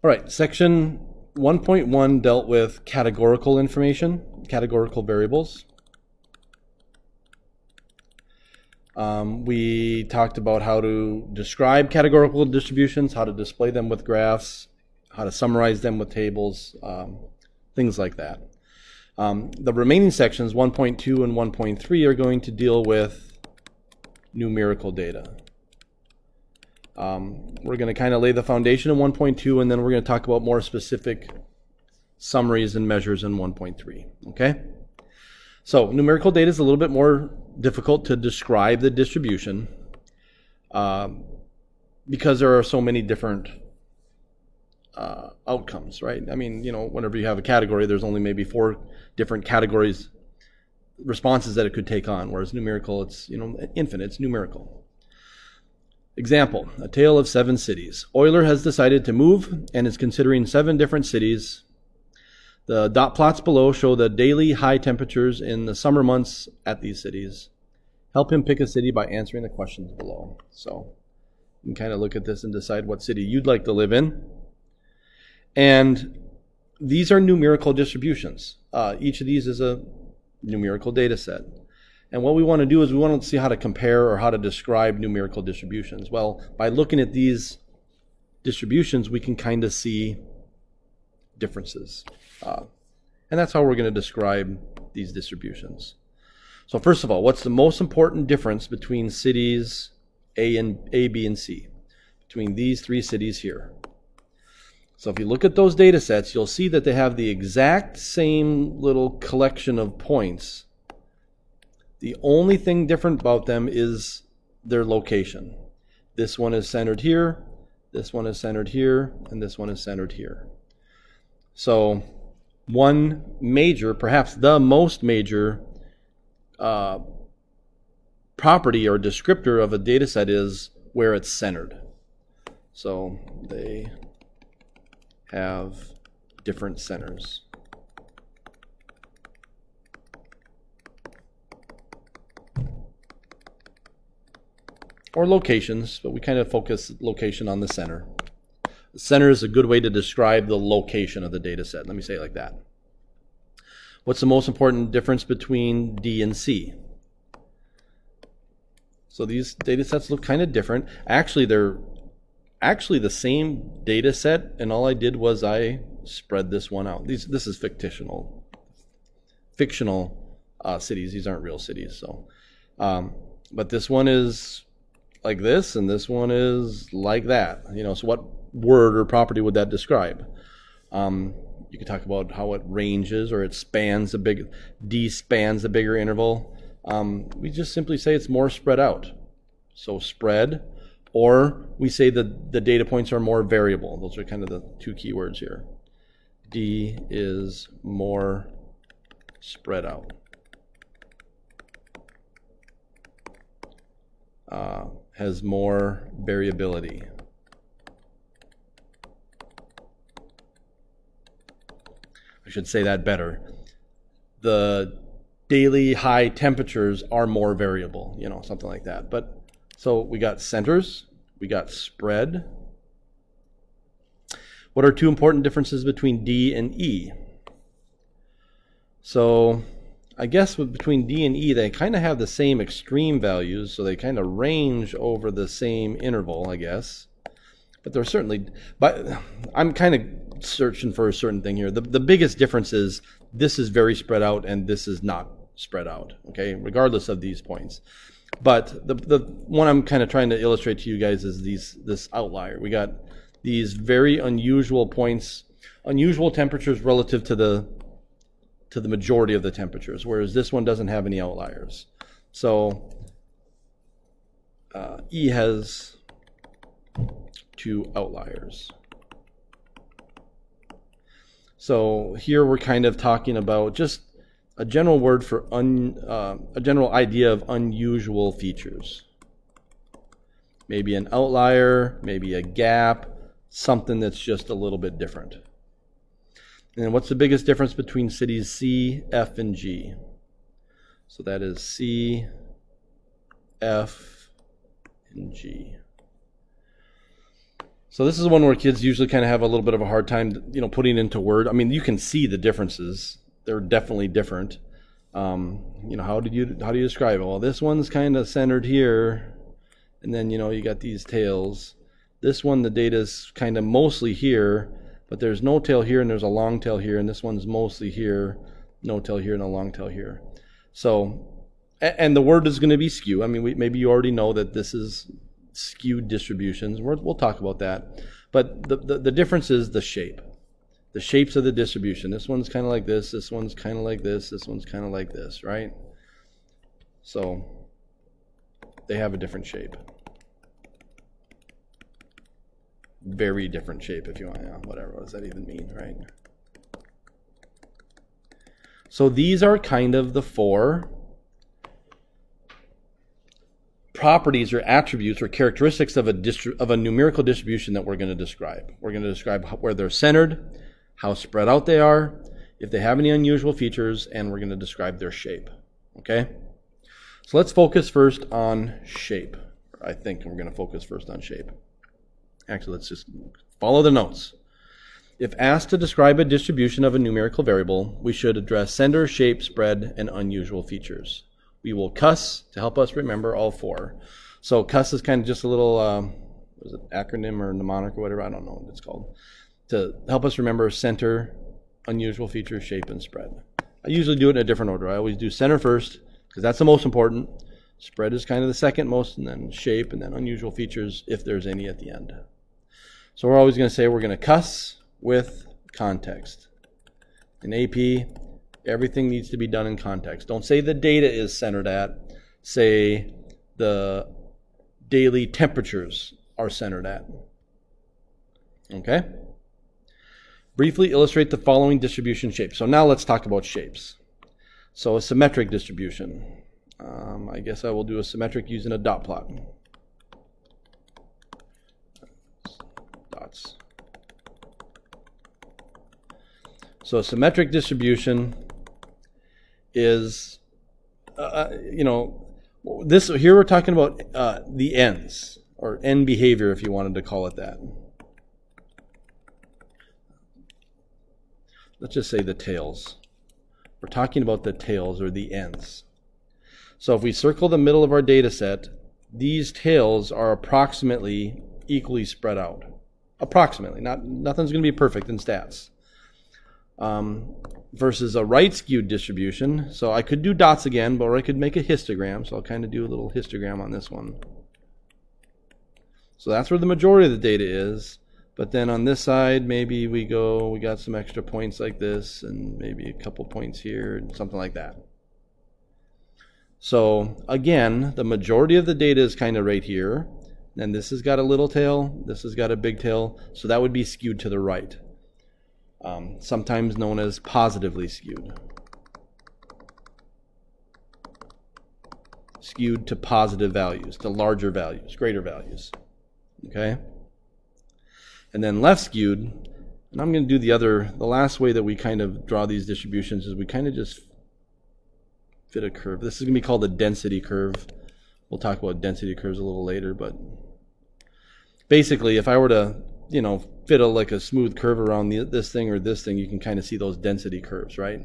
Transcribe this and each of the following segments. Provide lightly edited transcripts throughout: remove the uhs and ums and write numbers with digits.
All right, section 1.1 dealt with categorical information, categorical variables. We talked about how to describe categorical distributions, how to display them with graphs, how to summarize them with tables, things like that. The remaining sections, 1.2 and 1.3, are going to deal with numerical data. We're going to kind of lay the foundation in 1.2, and then we're going to talk about more specific summaries and measures in 1.3. Okay? So numerical data is a little bit more difficult to describe the distribution because there are so many different outcomes, right? I mean, whenever you have a category, there's only maybe 4 different categories, responses that it could take on, whereas numerical, it's, infinite, it's numerical. Example, a tale of 7 cities. Euler has decided to move and is considering 7 different cities. The dot plots below show the daily high temperatures in the summer months at these cities. Help him pick a city by answering the questions below. So you can kind of look at this and decide what city you'd like to live in. And these are numerical distributions. Each of these is a numerical data set. And what we want to do is we want to see how to compare or how to describe numerical distributions. Well, by looking at these distributions, we can kind of see differences. And that's how we're going to describe these distributions. So first of all, what's the most important difference between cities A, B, and C? Between these 3 cities here. So if you look at those data sets, you'll see that they have the exact same little collection of points. The only thing different about them is their location. This one is centered here, this one is centered here, and this one is centered here. So one major, perhaps the most major property or descriptor of a data set is where it's centered. So they have different centers. Or locations, but we kind of focus location on the center. The center is a good way to describe the location of the data set. Let me say it like that. What's the most important difference between D and C? So these data sets look kind of different. Actually, they're the same data set, and all I did was I spread this one out. This is fictional cities. These aren't real cities. So, but this one is like this, and this one is like that. So what word or property would that describe? You could talk about how it ranges, or it spans D spans a bigger interval. We just simply say it's more spread out. So spread, or we say that the data points are more variable. Those are kind of the 2 key words here. D is more spread out. Has more variability. I should say that better. The daily high temperatures are more variable, something like that. But so we got centers, we got spread. What are 2 important differences between D and E? So I guess between D and E, they kind of have the same extreme values, so they kind of range over the same interval, I guess. But they're certainly, but I'm kind of searching for a certain thing here. The biggest difference is this is very spread out and this is not spread out, okay, regardless of these points. But the one I'm kind of trying to illustrate to you guys is this outlier. We got these very unusual points, unusual temperatures relative to the majority of the temperatures, whereas this one doesn't have any outliers. So E has 2 outliers. So here we're kind of talking about just a general word for a general idea of unusual features. Maybe an outlier, maybe a gap, something that's just a little bit different. And what's the biggest difference between cities C, F, and G? So that is C, F, and G. So this is one where kids usually kind of have a little bit of a hard time, putting into word. I mean, you can see the differences. They're definitely different. How do you describe it? Well, this one's kind of centered here, and then you got these tails. This one, the data's kind of mostly here, but there's no tail here and there's a long tail here, and this one's mostly here, no tail here and a long tail here. So, and the word is going to be skew. I mean, maybe you already know that this is skewed distributions. We'll talk about that. But the difference is the shape. The shapes of the distribution. This one's kind of like this one's kind of like this one's kind of like this, right? So they have a different shape. Very different shape, if you want, whatever. What does that even mean, right? So these are kind of the 4 properties or attributes or characteristics of a numerical distribution that we're going to describe. We're going to describe where they're centered, how spread out they are, if they have any unusual features, and we're going to describe their shape. Okay? So let's focus first on shape. I think we're going to focus first on shape. Actually, let's just follow the notes. If asked to describe a distribution of a numerical variable, we should address center, shape, spread, and unusual features. We will cuss to help us remember all 4. So cuss is kind of just a little acronym or mnemonic or whatever, I don't know what it's called, to help us remember center, unusual features, shape, and spread. I usually do it in a different order. I always do center first because that's the most important. Spread is kind of the second most, and then shape, and then unusual features if there's any at the end. So we're always going to say we're going to cuss with context. In AP, everything needs to be done in context. Don't say the data is centered at. Say the daily temperatures are centered at. Okay? Briefly illustrate the following distribution shapes. So now let's talk about shapes. So a symmetric distribution. I guess I will do a symmetric using a dot plot. Dots. So a symmetric distribution is, this here we're talking about the ends, or end behavior if you wanted to call it that. Let's just say the tails. We're talking about the tails or the ends. So if we circle the middle of our data set, these tails are approximately equally spread out. Approximately. Nothing's going to be perfect in stats. Versus a right skewed distribution. So I could do dots again, but I could make a histogram. So I'll kind of do a little histogram on this one. So that's where the majority of the data is. But then on this side, maybe we got some extra points like this, and maybe a couple points here, and something like that. So again, the majority of the data is kind of right here. And this has got a little tail, this has got a big tail, so that would be skewed to the right. Sometimes known as positively skewed. Skewed to positive values, to larger values, greater values. Okay? And then left skewed, and I'm going to do the last way that we kind of draw these distributions is we kind of just fit a curve. This is going to be called a density curve. We'll talk about density curves a little later, but basically if I were to, fit like a smooth curve around this thing or this thing, you can kind of see those density curves, right?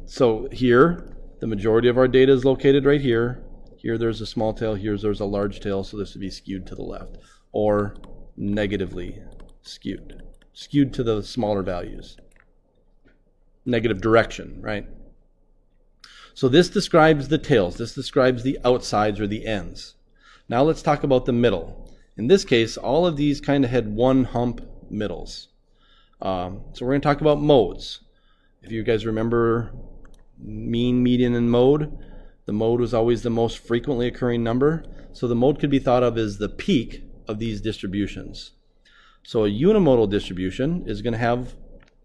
So here, the majority of our data is located right here. Here there's a small tail, there's a large tail, so this would be skewed to the left. Or negatively skewed. Skewed to the smaller values. Negative direction, right? So this describes the tails. This describes the outsides or the ends. Now let's talk about the middle. In this case, all of these kind of had one hump middles. So we're going to talk about modes. If you guys remember mean, median, and mode, the mode was always the most frequently occurring number. So the mode could be thought of as the peak of these distributions. So a unimodal distribution is going to have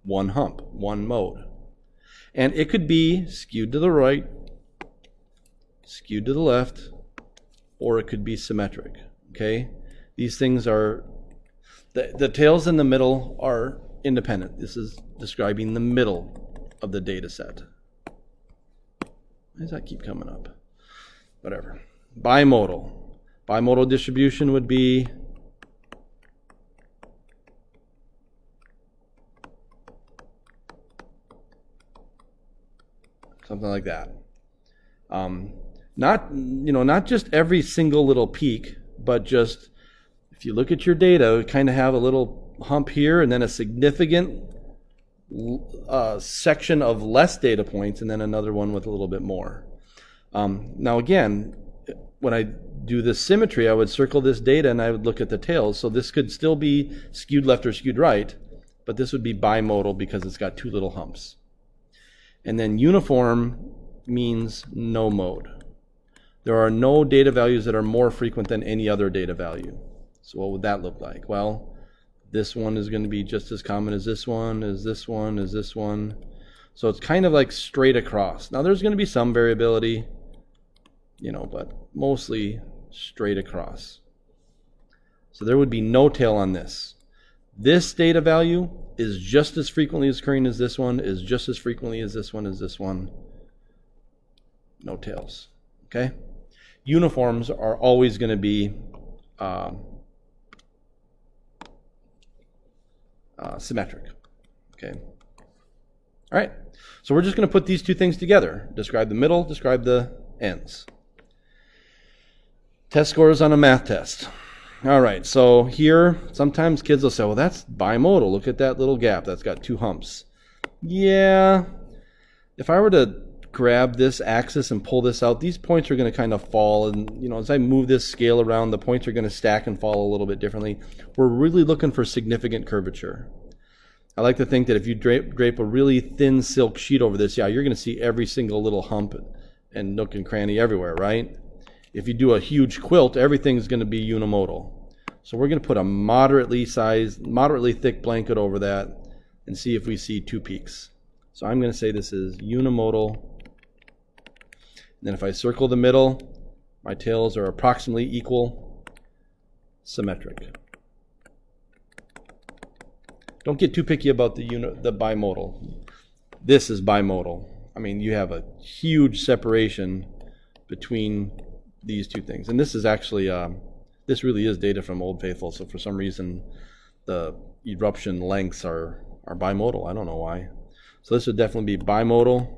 one hump, one mode. And it could be skewed to the right, skewed to the left, or it could be symmetric. Okay? These things are, the tails in the middle are independent. This is describing the middle of the data set. Why does that keep coming up? Whatever. Bimodal. Bimodal distribution would be something like that. Not just every single little peak, but just if you look at your data, we kind of have a little hump here and then a significant section of less data points and then another one with a little bit more. Now again, when I do this symmetry, I would circle this data and I would look at the tails. So this could still be skewed left or skewed right, but this would be bimodal because it's got two little humps. And then uniform means no mode. There are no data values that are more frequent than any other data value. So what would that look like? Well, this one is going to be just as common as this one, as this one, as this one. So it's kind of like straight across. Now there's going to be some variability, but mostly straight across. So there would be no tail on this. This data value is just as frequently occurring as this one, is just as frequently as this one, as this one. No tails. Okay? Uniforms are always going to be symmetric. Okay? All right. So we're just going to put these two things together. Describe the middle, describe the ends. Test scores on a math test. All right, so here, sometimes kids will say, well, that's bimodal. Look at that little gap. That's got two humps. Yeah, if I were to grab this axis and pull this out, these points are going to kind of fall. And, as I move this scale around, the points are going to stack and fall a little bit differently. We're really looking for significant curvature. I like to think that if you drape a really thin silk sheet over this, you're going to see every single little hump and nook and cranny everywhere, right? If you do a huge quilt, everything's going to be unimodal. So we're going to put a moderately thick blanket over that and see if we see two peaks. So I'm going to say this is unimodal. And then if I circle the middle, my tails are approximately equal, symmetric. Don't get too picky about the bimodal. This is bimodal. I mean, you have a huge separation between these two things. And this is actually, this really is data from Old Faithful. So for some reason, the eruption lengths are bimodal. I don't know why. So this would definitely be bimodal.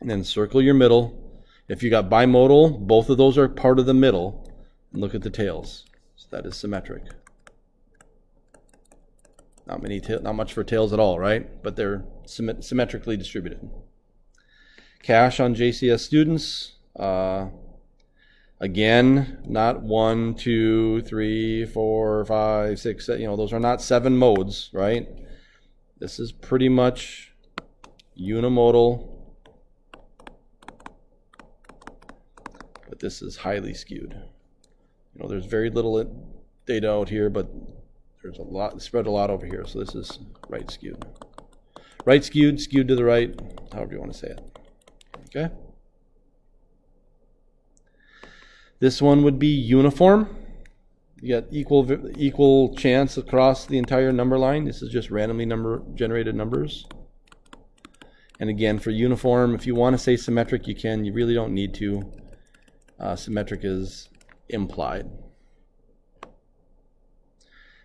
And then circle your middle. If you got bimodal, both of those are part of the middle. And look at the tails. So that is symmetric. Not much for tails at all, right? But they're symmetrically distributed. Cash on JCS students. Again, not 1, 2, 3, 4, 5, 6, those are not 7 modes, right? This is pretty much unimodal, but this is highly skewed. There's very little data out here, but there's a lot, spread a lot over here, so this is right skewed. Right skewed, skewed to the right, however you want to say it. Okay? This one would be uniform. You got equal chance across the entire number line. This is just randomly generated numbers. And again, for uniform, if you want to say symmetric, you can. You really don't need to. Symmetric is implied.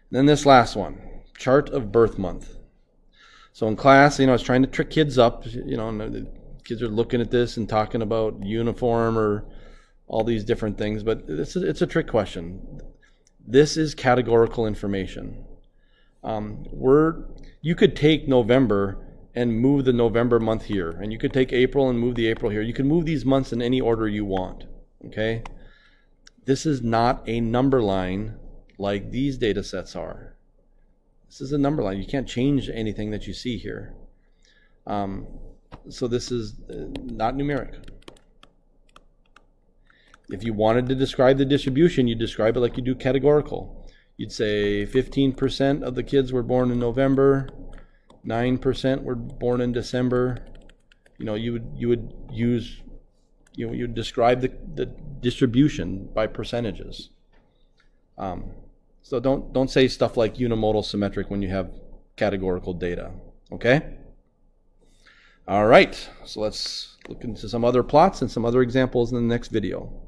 Then this last one, chart of birth month. So in class, I was trying to trick kids up, and the kids are looking at this and talking about uniform or all these different things, but it's a trick question. This is categorical information. You could take November and move the November month here, and you could take April and move the April here. You can move these months in any order you want, okay? This is not a number line like these data sets are. This is a number line. You can't change anything that you see here. So this is not numeric. If you wanted to describe the distribution, you'd describe it like you do categorical. You'd say 15% of the kids were born in November, 9% were born in December. You would describe the distribution by percentages. So don't say stuff like unimodal symmetric when you have categorical data. Okay? All right. So let's look into some other plots and some other examples in the next video.